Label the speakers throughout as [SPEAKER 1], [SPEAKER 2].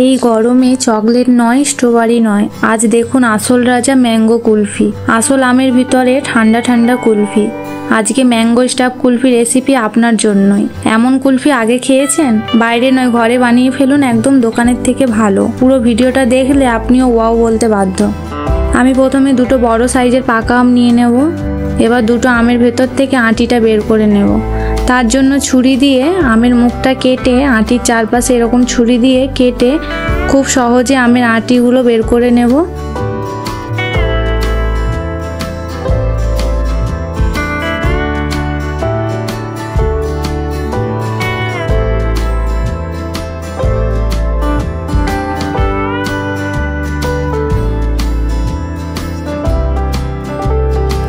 [SPEAKER 1] এই গরমে চকলেট নয়, স্ট্রবেরি নয়, আজ দেখুন আসল রাজা ম্যাঙ্গো কুলফি। আসল আমের ভিতরে ঠান্ডা ঠান্ডা কুলফি। আজকে ম্যাঙ্গো স্টাফ কুলফি রেসিপি আপনার জন্যই। এমন কুলফি আগে খেয়েছেন? বাইরে নয়, ঘরে বানিয়ে ফেলুন, একদম দোকানের থেকে ভালো। পুরো ভিডিওটা দেখলে আপনিও ওয়াও বলতে বাধ্য। আমি প্রথমে দুটো বড় সাইজের পাকা আম নিয়ে নেব। এবার দুটো আমের ভেতর থেকে আটিটা বের করে নেব। তার জন্য ছুরি দিয়ে আমের মুখটা কেটে আটির চারপাশে এরকম ছুরি দিয়ে কেটে খুব সহজে আমের আটিগুলো বের করে নেব।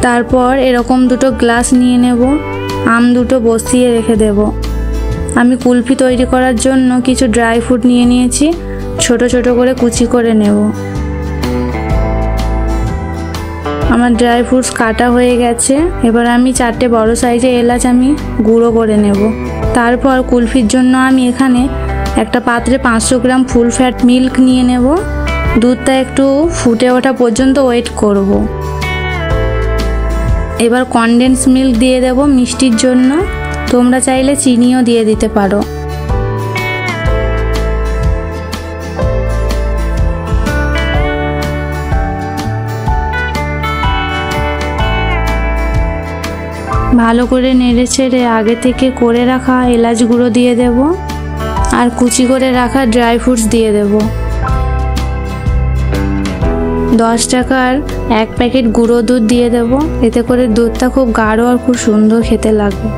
[SPEAKER 1] তারপর এরকম দুটো গ্লাস নিয়ে নেব, আম দুটো বসিয়ে রেখে দেব। আমি কুলফি তৈরি করার জন্য কিছু ড্রাই ফ্রুট নিয়ে নিয়েছি, ছোট ছোট করে কুচি করে নেব। আমার ড্রাই ফ্রুটস কাটা হয়ে গেছে। এবার আমি 4টে বড় সাইজের এলাচ আমি গুঁড়ো করে নেব। তারপর কুলফির জন্য আমি এখানে একটা পাত্রে 500 গ্রাম ফুল ফ্যাট মিল্ক নিয়ে নেব। দুধটা একটু ফুটে ওঠা পর্যন্ত ওয়েট করব। এবার কনডেন্স মিল্ক দিয়ে দেব মিষ্টির জন্য। তোমরা চাইলে চিনিও দিয়ে দিতে পারো। ভালো করে নেড়ে ছেড়ে আগে থেকে করে রাখা এলাচ গুঁড়ো দিয়ে দেব আর কুচি করে রাখা ড্রাই ফ্রুটস দিয়ে দেব। 10 টাকার 1 প্যাকেট গুঁড়ো দুধ দিয়ে দেব। এতে করে দুধটা খুব গাঢ় আর খুব সুন্দর খেতে লাগবে।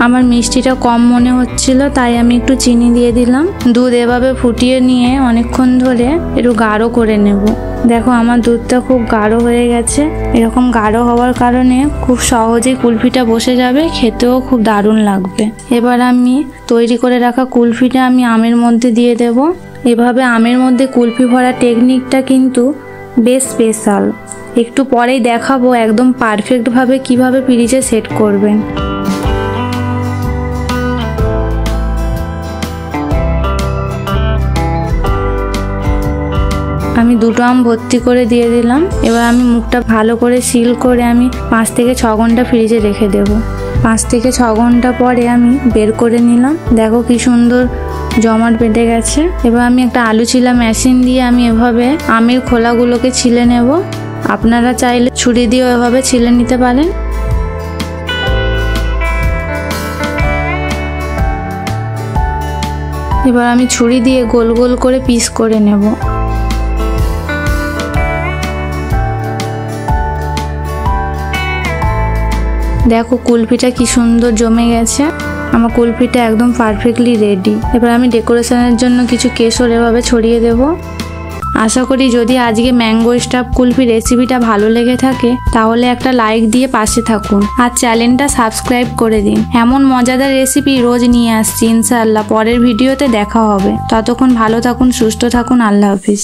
[SPEAKER 1] আমার মিষ্টিটা কম মনে হচ্ছিল, তাই আমি একটু চিনি দিয়ে দিলাম। দুধ এভাবে ফুটিয়ে নিয়ে অনেকক্ষণ ধরে একটু গাঢ় করে নেব। দেখো আমার দুধটা খুব গাঢ় হয়ে গেছে। এরকম গাঢ় হওয়ার কারণে খুব সহজেই কুলফিটা বসে যাবে, খেতেও খুব দারুণ লাগবে। এবার আমি তৈরি করে রাখা কুলফিটা আমি আমের মধ্যে দিয়ে দেব। এভাবে আমের মধ্যে কুলফি ভরা টেকনিকটা কিন্তু বেশ স্পেশাল। একটু পরেই দেখাবো একদম পারফেক্টভাবে কিভাবে ফ্রিজে সেট করবেন। আমি দুটো আম ভর্তি করে দিয়ে দিলাম। এবার আমি মুখটা ভালো করে সিল করে আমি 5 থেকে 6 ঘন্টা ফ্রিজে রেখে দেব। 5 থেকে 6 ঘন্টা পরে আমি বের করে নিলাম। দেখো কি সুন্দর জমাট বেঁধে গেছে। এবার আমি একটা আলু ছিলা মেশিন দিয়ে আমি এভাবে আমের খোলাগুলোকে ছিলে নেব। আপনারা চাইলে ছুরি দিয়েও এভাবে ছিলে নিতে পারেন। এবার আমি ছুরি দিয়ে গোল গোল করে পিস করে নেব। দেখো কুলফিটা কি সুন্দর জমে গেছে। আমার কুলফিটা একদম পারফেক্টলি রেডি। এবার আমি ডেকোরেশনের জন্য কিছু কেশর এভাবে ছড়িয়ে দেব। আশা করি যদি আজকে ম্যাঙ্গো স্টাফ কুলফি রেসিপিটা ভালো লেগে থাকে তাহলে একটা লাইক দিয়ে পাশে থাকুন আর চ্যানেলটা সাবস্ক্রাইব করে দিন। এমন মজাদার রেসিপি রোজ নিয়ে আসছি ইনশাআল্লাহ। পরের ভিডিওতে দেখা হবে। ততক্ষণ ভালো থাকুন, সুস্থ থাকুন। আল্লাহ হাফিজ।